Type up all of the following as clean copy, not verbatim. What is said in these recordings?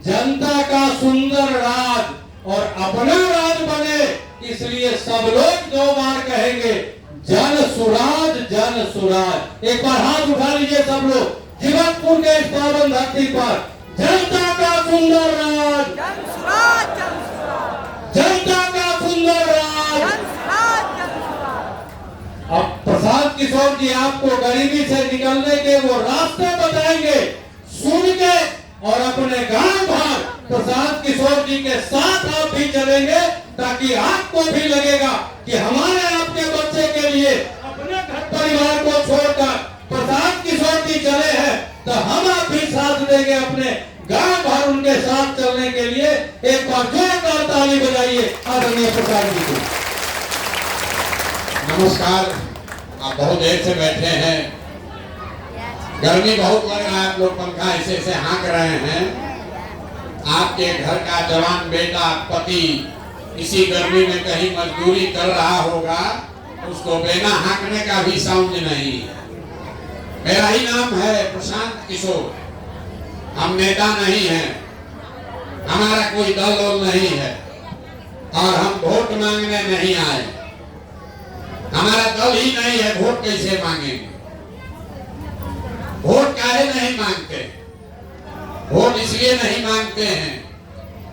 जनता का सुंदर राज और अपना राज बने, इसलिए सब लोग 2 बार कहेंगे जन सुराज जन सुराज। एक बार हाथ उठा लीजिए सब लोग जीवनपुर के इस पावन धरती पर, जनता का सुंदर राज, जन सुराज जन सुराज, जनता का सुंदर राज। जन सुराज जन सुराज। अब प्रसाद किशोर जी आपको गरीबी से निकलने के वो रास्ते बताएंगे, सुन के और अपने गांव भर प्रसाद किशोर जी के साथ आप भी चलेंगे, ताकि आपको भी लगेगा कि हमारे आपके बच्चे के लिए अपने घर परिवार को छोड़कर प्रसाद किशोर जी चले हैं, तो हम आप भी साथ देंगे अपने गांव भर उनके साथ चलने के लिए। एक बार जोरदार ताली बजाइए आदरणीय प्रसाद जी को। नमस्कार। आप बहुत देर से बैठे हैं, गर्मी बहुत लग रहा है, आप लोग पंखा ऐसे ऐसे हाँक रहे हैं। आपके घर का जवान बेटा पति इसी गर्मी में कहीं मजदूरी कर रहा होगा, उसको बिना हाँकने का भी साउंड नहीं है। मेरा ही नाम है प्रशांत किशोर, हम नेता नहीं हैं, हमारा कोई दल वल नहीं है और हम वोट मांगने नहीं आए। हमारा दल ही नहीं है, वोट कैसे मांगेंगे? वोट काहे नहीं मांगते? वोट इसलिए नहीं मांगते हैं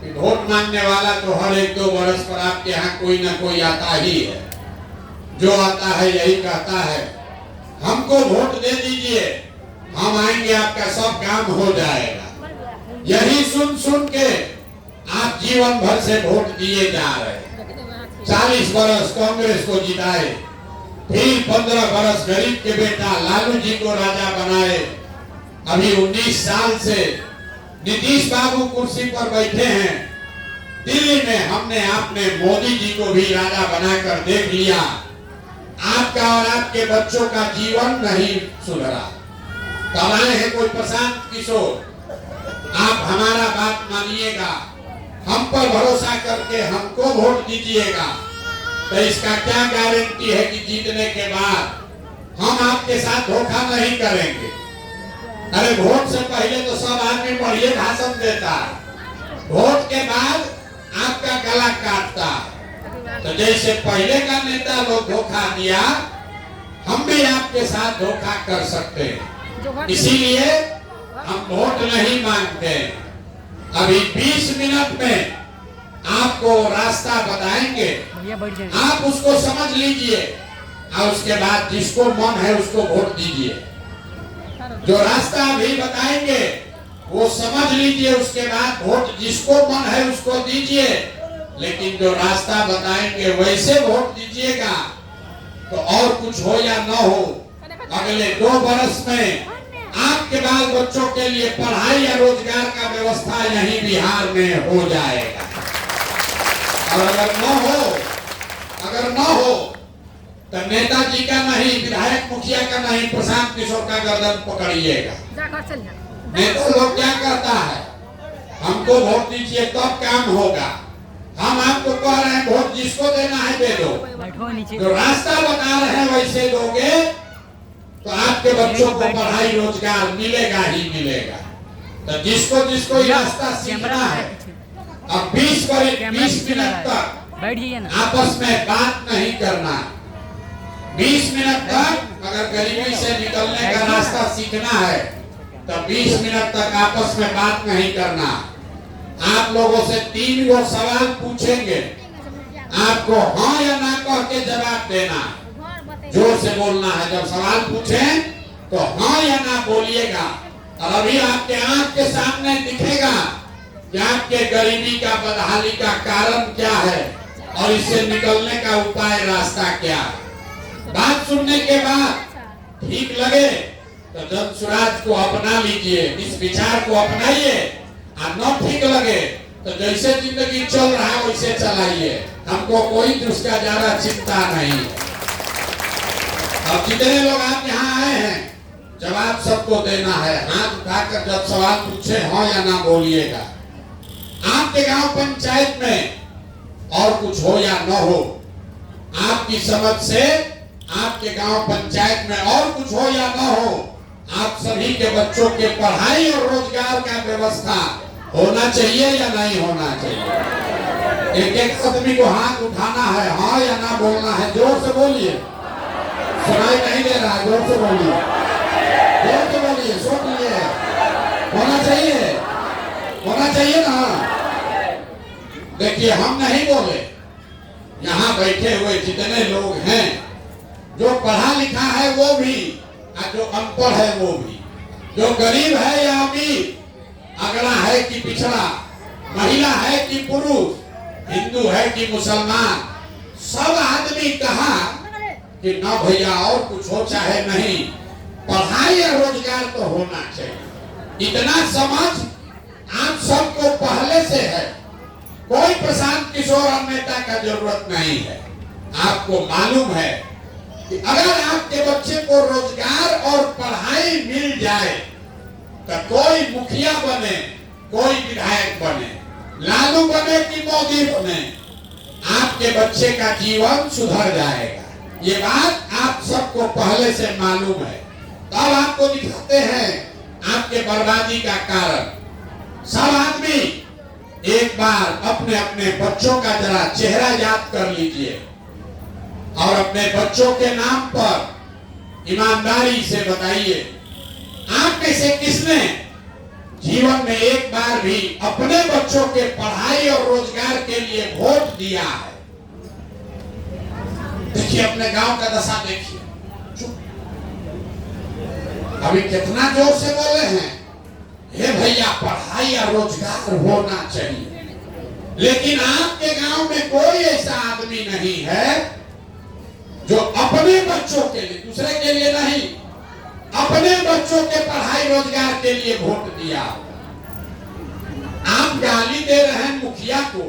कि वोट मांगने वाला तो हर 1-2 वर्ष पर आपके यहाँ कोई ना कोई आता ही है, जो आता है यही कहता है हमको वोट दे दीजिए, हम आएंगे, आपका सब काम हो जाएगा। यही सुन सुन के आप जीवन भर से वोट दिए जा रहे हैं। 40 वर्ष कांग्रेस को जिताए, फिर 15 वर्ष गरीब के बेटा लालू जी को राजा बनाए, अभी 19 साल से नीतीश बाबू कुर्सी पर बैठे हैं। दिल्ली में हमने आपने मोदी जी को भी राजा बनाकर देख लिया। आपका और आपके बच्चों का जीवन नहीं सुधरा। तब आए हैं कोई प्रशांत किशोर, आप हमारा बात मानिएगा, हम पर भरोसा करके हमको वोट दीजिएगा, तो इसका क्या गारंटी है कि जीतने के बाद हम आपके साथ धोखा नहीं करेंगे? अरे वोट से पहले तो सब आदमी बढ़िया भाषण देता है, वोट के बाद आपका गला काटता है। तो जैसे पहले का नेता लोग धोखा दिया, हम भी आपके साथ धोखा कर सकते हैं, इसीलिए हम वोट नहीं मांगते। अभी 20 मिनट में आपको रास्ता बताएंगे, आप उसको समझ लीजिए और उसके बाद जिसको मन है उसको वोट दीजिए। जो रास्ता अभी बताएंगे वो समझ लीजिए, उसके बाद वोट जिसको मन है उसको दीजिए, लेकिन जो रास्ता बताएंगे वैसे वोट दीजिएगा। तो और कुछ हो या न हो, अगले 2 वर्ष में आपके बाल बच्चों के लिए पढ़ाई या रोजगार का व्यवस्था यहीं बिहार में हो जाएगा। और अगर न हो तो नेताजी का नहीं, विधायक मुखिया का नहीं, प्रशांत किशोर का गर्दन पकड़िएगा। नेता लोग क्या करता है, हमको वोट दीजिए तब काम होगा। हम आपको कह रहे हैं वोट जिसको देना है दे दो, जो रास्ता बता रहे हैं वैसे दोगे तो आपके बच्चों को पढ़ाई रोजगार मिलेगा ही मिलेगा। तो जिसको जिसको ये रास्ता सीखना है, अब 20 मिनट तक आपस में बात नहीं करना। 20 मिनट तक अगर गरीबी से निकलने का रास्ता सीखना है तो 20 मिनट तक आपस में बात नहीं करना। आप लोगों से 3 गो सवाल पूछेंगे, आपको हाँ या ना कह के जवाब देना, जोर से बोलना है। जब सवाल पूछें तो हाँ या ना बोलिएगा। और अभी आपके आंख के सामने दिखेगा कि आपके गरीबी का, बदहाली का कारण क्या है और इससे निकलने का उपाय, रास्ता क्या है। बात सुनने के बाद ठीक लगे तो जन सुराज को अपना लीजिए, इस विचार को अपनाइए। और न ठीक लगे तो जैसे जिंदगी चल रहा है वैसे चलाइए, हमको कोई उसका ज्यादा चिंता नहीं है। अब जितने लोग आप यहाँ आए हैं जवाब सबको देना है। हाथ उठाकर जब सवाल पूछे हाँ या ना बोलिएगा। आपके गांव पंचायत में और कुछ हो या न हो, आपकी समझ से आपके गांव पंचायत में और कुछ हो या न हो, आप सभी के बच्चों के पढ़ाई और रोजगार का व्यवस्था होना चाहिए या नहीं होना चाहिए? एक एक आदमी को हाथ उठाना है, हाँ या ना बोलना है। जोर से बोलिए, सुनाई नहीं दे रहा, जोर से बोलिए, जोर से बोलिए, सुन लिए। होना चाहिए, होना चाहिए ना। देखिए हम नहीं बोले, यहाँ बैठे हुए जितने लोग हैं, जो पढ़ा लिखा है वो भी और जो अनपढ़ है वो भी, जो गरीब है या अमीर, अगड़ा है कि पिछड़ा, महिला है कि पुरुष, हिंदू है कि मुसलमान, सब आदमी कहा कि ना भैया और कुछ हो चाहे नहीं, पढ़ाई या रोजगार तो होना चाहिए। इतना समझ आप सबको पहले से है, कोई प्रशांत किशोर और नेता का जरूरत नहीं है। आपको मालूम है कि अगर आपके बच्चे को रोजगार और पढ़ाई मिल जाए तो कोई मुखिया बने, कोई विधायक बने, लालू बने कि मोदी बने, आपके बच्चे का जीवन सुधर जाएगा। ये बात आप सबको पहले से मालूम है। तब आपको दिखाते हैं आपके बर्बादी का कारण। सब आदमी एक बार अपने अपने बच्चों का जरा चेहरा याद कर लीजिए और अपने बच्चों के नाम पर ईमानदारी से बताइए, आप में से किसने जीवन में एक बार भी अपने बच्चों के पढ़ाई और रोजगार के लिए वोट दिया है? देखिए अपने गांव का दशा देखिए। अभी कितना जोर से बोले हैं, हे भैया पढ़ाई और रोजगार होना चाहिए, लेकिन आपके गांव में कोई ऐसा आदमी नहीं है जो अपने बच्चों के लिए, दूसरे के लिए नहीं, अपने बच्चों के पढ़ाई रोजगार के लिए वोट दिया। आप गाली दे रहे हैं मुखिया को,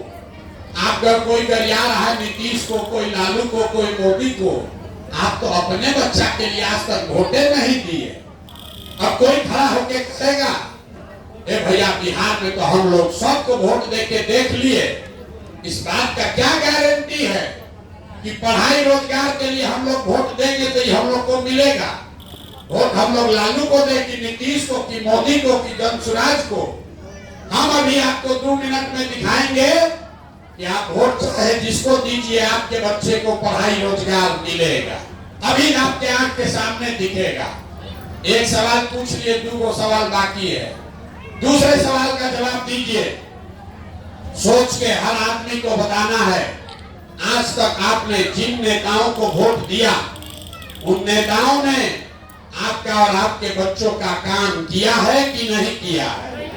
आप अगर कोई गरिया रहा है नीतीश को, कोई लालू को, कोई मोदी को, आप तो अपने बच्चा के लिए आज तक वोटे नहीं दिए। अब कोई खड़ा होके कहेगा ए भैया बिहार में तो हम लोग सबको वोट देके देख लिए, इस बात का क्या गारंटी है कि पढ़ाई रोजगार के लिए हम लोग वोट देंगे तो ये हम लोग को मिलेगा? वोट हम लोग लालू को दे कि नीतीश को कि मोदी को कि जनसुराज को? हम अभी आपको 2 मिनट में दिखाएंगे कि आप वोट चाहे जिसको दीजिए, आपके बच्चे को पढ़ाई रोजगार मिलेगा। अभी आपके आंख के सामने दिखेगा। एक सवाल पूछ लिए, 2 सवाल बाकी है, दूसरे सवाल का जवाब दीजिए। सोच के हर आदमी को बताना है, आज तक आपने जिन नेताओं को वोट दिया, उन नेताओं ने आपका और आपके बच्चों का काम किया है कि नहीं किया है?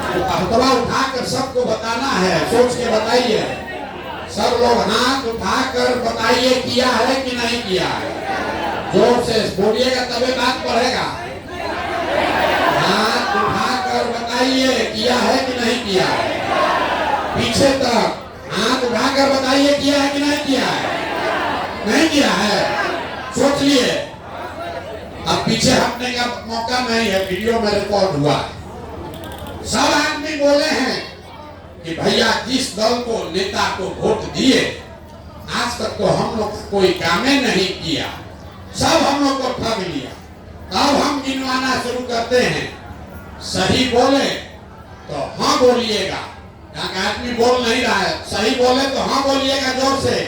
तो हथवा उठाकर सबको बताना है। सोच के बताइए, सब लोग हाथ उठाकर बताइए किया है कि नहीं किया है। जोर से बोलिएगा तभी बात बढ़ेगा। हाथ उठाकर बताइए किया है कि नहीं किया है। पीछे तक हाथ उठाकर बताइए किया है कि नहीं किया है। नहीं किया है, सोच लिए। अब पीछे हटने का मौका नहीं है, वीडियो में रिकॉर्ड हुआ है। सब आदमी बोले हैं कि भैया जिस दल को, नेता को वोट दिए, आज तक तो हम लोग कोई कामे नहीं किया, सब हम लोग को ठग लिया। तब हम गिनवाना शुरू करते हैं। सही बोले तो हाँ बोलिएगा, यहाँ का आदमी बोल नहीं रहा है। सही बोले तो हाँ बोलिएगा जोर से,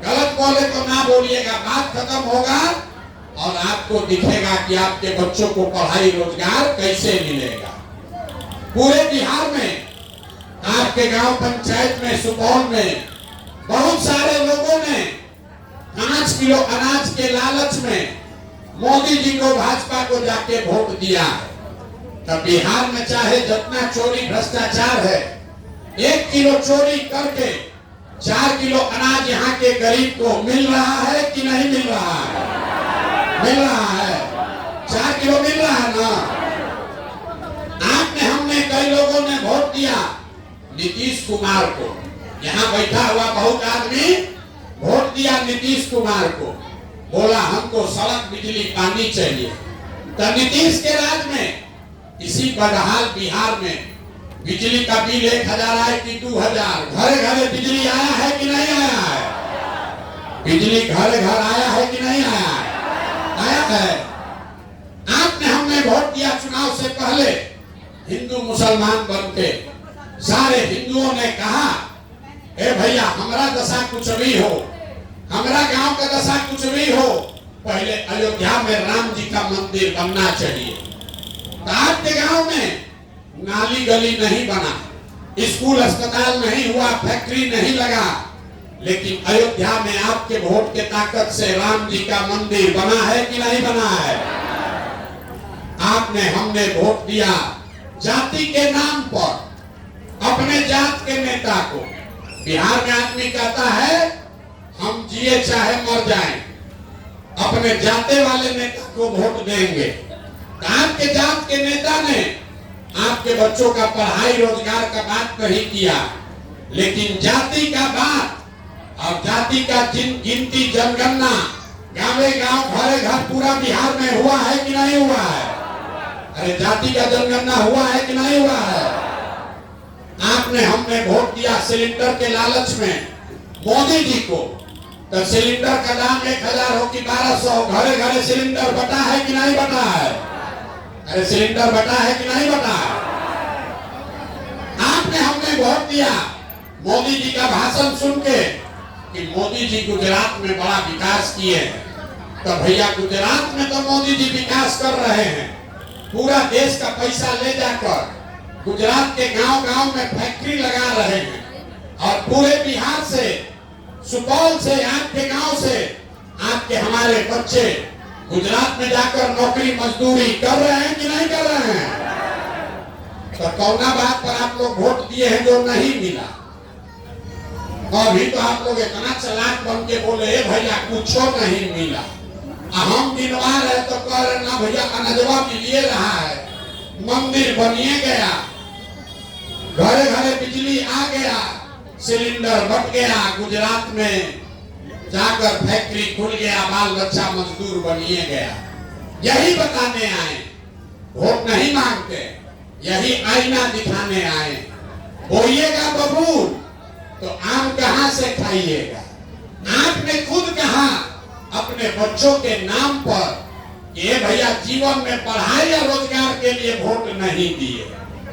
गलत बोले तो ना बोलिएगा। बात खत्म होगा और आपको दिखेगा कि आपके बच्चों को पढ़ाई रोजगार कैसे मिलेगा। पूरे बिहार में, आपके गांव पंचायत में, सुपौल में बहुत सारे लोगों ने 5 किलो अनाज के लालच में मोदी जी को, भाजपा को जाके वोट दिया है। तब बिहार में चाहे जितना चोरी भ्रष्टाचार है, 1 किलो चोरी करके 4 किलो अनाज यहाँ के गरीब को मिल रहा है कि नहीं मिल रहा है? मिल रहा है, 4 किलो मिल रहा है ना। आपने, हमने, कई लोगों ने वोट दिया नीतीश कुमार को। यहाँ बैठा हुआ बहुत आदमी वोट दिया नीतीश कुमार को, बोला हमको सड़क, बिजली, पानी चाहिए। तो नीतीश के राज में इसी बदहाल बिहार में बिजली का बिल 1000 आए कि 2000, घरे घरे बिजली आया है कि नहीं आया है? बिजली घरे घर आया है कि नहीं आया है? आया है। आपने, हमने वोट दिया चुनाव से पहले हिंदू मुसलमान बन के। सारे हिंदुओं ने कहा, ए भैया हमारा दशा कुछ भी हो, हमारा गांव का दशा कुछ भी हो, पहले अयोध्या में राम जी का मंदिर बनना चाहिए। तो आपके गांव में नाली गली नहीं बना, स्कूल अस्पताल नहीं हुआ, फैक्ट्री नहीं लगा, लेकिन अयोध्या में आपके वोट के ताकत से राम जी का मंदिर बना है कि नहीं बना है? आपने हमने वोट दिया जाति के नाम पर अपने जात के नेता को। बिहार में आदमी कहता है हम जिए चाहे मर जाएं, अपने जाते वाले नेता को वोट देंगे। आपके जात के नेता ने आपके बच्चों का पढ़ाई रोजगार का बात नहीं किया, लेकिन जाति का बात और जाति का गिनती जनगणना गाँवे गांव घरे घर पूरा बिहार में हुआ है कि नहीं हुआ है? अरे जाति का जनगणना हुआ है कि नहीं हुआ है? आपने हमने वोट दिया सिलेंडर के लालच में मोदी जी को, तो सिलेंडर का दाम 1000 हो कि 1200, घरे घरे सिलेंडर बटा है कि नहीं बटा है? अरे सिलेंडर बटा है कि नहीं बटा है? आपने हमने वोट दिया मोदी जी का भाषण सुन के कि मोदी जी गुजरात में बड़ा विकास किए हैं। तो भैया गुजरात में तो मोदी जी विकास कर रहे हैं, पूरा देश का पैसा ले जाकर गुजरात के गांव गांव में फैक्ट्री लगा रहे हैं, और पूरे बिहार से, सुपौल से, आपके गांव से आपके हमारे बच्चे गुजरात में जाकर नौकरी मजदूरी कर रहे हैं कि नहीं कर रहे हैं? तो कौना बात पर आप लोग वोट दिए हैं जो नहीं मिला? अभी तो आप लोग इतना चालाक बन के बोले भैया कुछ नहीं मिला, हम गिनवा रहे तो कह रहे ना भैया अनजवा मिलिए रहा है, मंदिर बनिए गया, घरे घरे बिजली आ गया, सिलेंडर बट गया, गुजरात में जाकर फैक्ट्री खुल गया, बाल बच्चा मजदूर बनिए गया। यही बताने आए, वोट नहीं मांगते, यही आईना दिखाने आए। बोइएगा बबूल तो आम कहां से खाइएगा? आपने खुद कहा अपने बच्चों के नाम पर ये भैया जीवन में पढ़ाई या रोजगार के लिए वोट नहीं दिए।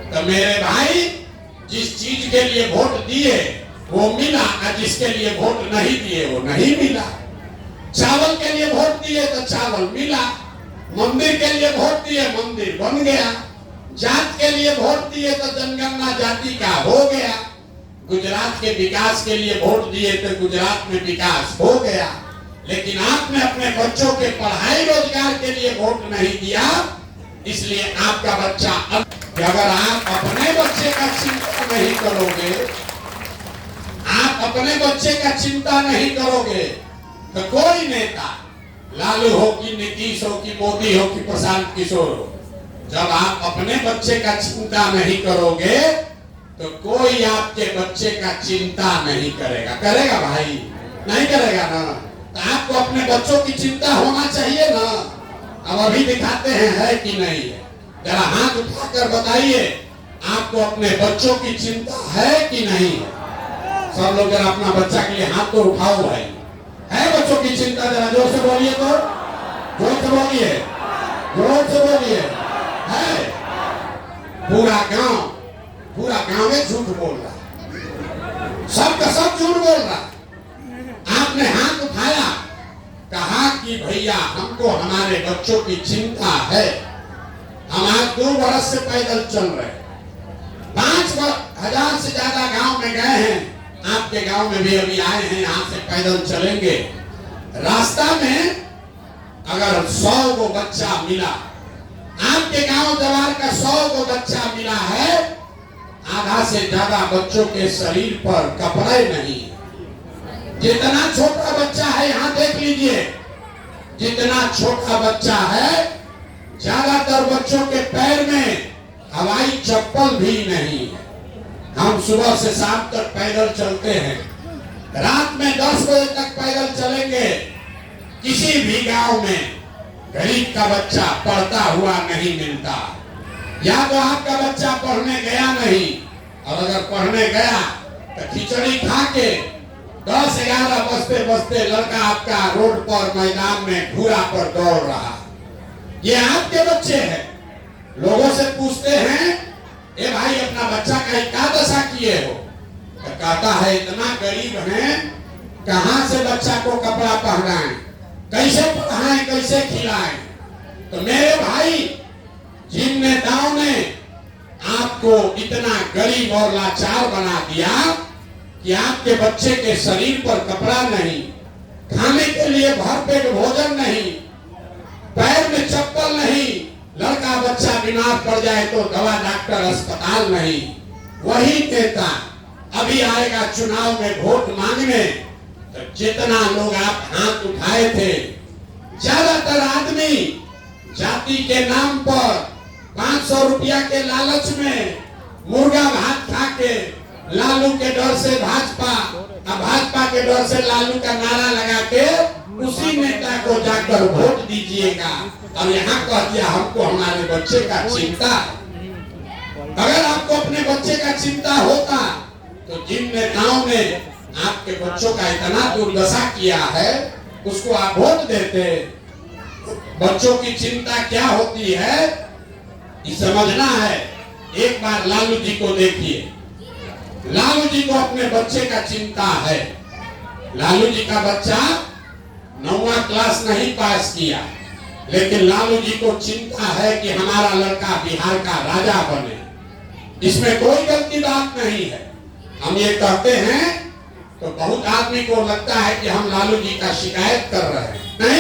तो मेरे भाई जिस चीज के लिए वोट दिए वो मिला, और जिसके लिए वोट नहीं दिए वो नहीं मिला। चावल के लिए वोट दिए तो चावल मिला, मंदिर के लिए वोट दिए मंदिर बन गया, जात के लिए वोट दिए तो जनगणना जाति का हो गया, गुजरात के विकास के लिए वोट दिए तो गुजरात में विकास हो गया। लेकिन आपने अपने बच्चों के पढ़ाई रोजगार के लिए वोट नहीं दिया, इसलिए आपका बच्चा अगर आप अपने बच्चे का चिंता नहीं करोगे, आप अपने बच्चे का चिंता नहीं करोगे, तो कोई नेता लालू हो कि नीतीश हो कि मोदी हो कि प्रशांत किशोर हो, जब आप अपने बच्चे का चिंता नहीं करोगे तो कोई आपके बच्चे का चिंता नहीं करेगा। करेगा भाई? नहीं करेगा ना। तो आपको अपने बच्चों की चिंता होना चाहिए ना। अब अभी दिखाते हैं है कि नहीं है? जरा हाथ उठाकर बताइए, आपको अपने बच्चों की चिंता है कि नहीं है? सब लोग जरा अपना बच्चा के लिए हाथ तो उठाओ भाई। है बच्चों की चिंता? जरा जोर से बोलिए, तो जोर से बोलिए, जोर से बोलिए। है पूरा गांव में झूठ बोल रहा, सब का सब झूठ बोल रहा। आपने हाथ उठाया, कहा कि भैया हमको हमारे बच्चों की चिंता है, हम आज 2 बरस से पैदल चल रहे, 5,000 से ज्यादा गांव में गए हैं, आपके गांव में भी अभी आए हैं, यहाँ से पैदल चलेंगे। रास्ता में अगर 100 को बच्चा मिला, आपके गांव जवार का 100 को बच्चा मिला है, आधा से ज्यादा बच्चों के शरीर पर कपड़े नहीं। जितना छोटा बच्चा है यहाँ देख लीजिए, जितना छोटा बच्चा है, ज्यादातर बच्चों के पैर में हवाई चप्पल भी नहीं है। हम सुबह से शाम तक पैदल चलते हैं, रात में 10 बजे तक पैदल चलेंगे। किसी भी गांव में गरीब का बच्चा पढ़ता हुआ नहीं मिलता। या तो आपका बच्चा पढ़ने गया नहीं, और अगर पढ़ने गया तो खिचड़ी खा के 10-11 बजते बजते लड़का आपका रोड पर मैदान में घूरा पर दौड़ रहा। ये आपके बच्चे हैं। लोगों से पूछते हैं ए भाई अपना बच्चा का क्या दशा किए हो? तो कहता है इतना गरीब हैं, कहां से बच्चा को कपड़ा पहनाएं, कैसे पढ़ाएं, कैसे खिलाएं? तो मेरे भाई, जिन नेताओं ने आपको इतना गरीब और लाचार बना दिया कि आपके बच्चे के शरीर पर कपड़ा नहीं, खाने के लिए भरपेट भोजन नहीं, पैर में चप्पल नहीं, लड़का बच्चा बीमार पड़ जाए तो दवा डॉक्टर अस्पताल नहीं, वही नेता अभी आएगा चुनाव में वोट मांगने। तो जितना लोग आप हाथ उठाए थे, ज्यादातर आदमी जाति के नाम पर 500 रुपया के लालच में मुर्गा भात खा के लालू के डर से भाजपा, भाजपा के डर से लालू का नारा लगा के उसी नेता को जाकर वोट दीजिएगा। और यहाँ कह दिया हमको हमारे बच्चे का चिंता। अगर आपको अपने बच्चे का चिंता होता तो जिन नेताओं ने आपके बच्चों का इतना दुर्दशा किया है उसको आप वोट देते। बच्चों की चिंता क्या होती है ये समझना है। एक बार लालू जी को देखिए, लालू जी को अपने बच्चे का चिंता है। लालू जी का बच्चा 9वां क्लास नहीं पास किया, लेकिन लालू जी को चिंता है कि हमारा लड़का बिहार का राजा बने। इसमें कोई गलती बात नहीं है। हम ये कहते हैं तो बहुत आदमी को लगता है कि हम लालू जी का शिकायत कर रहे हैं। नहीं।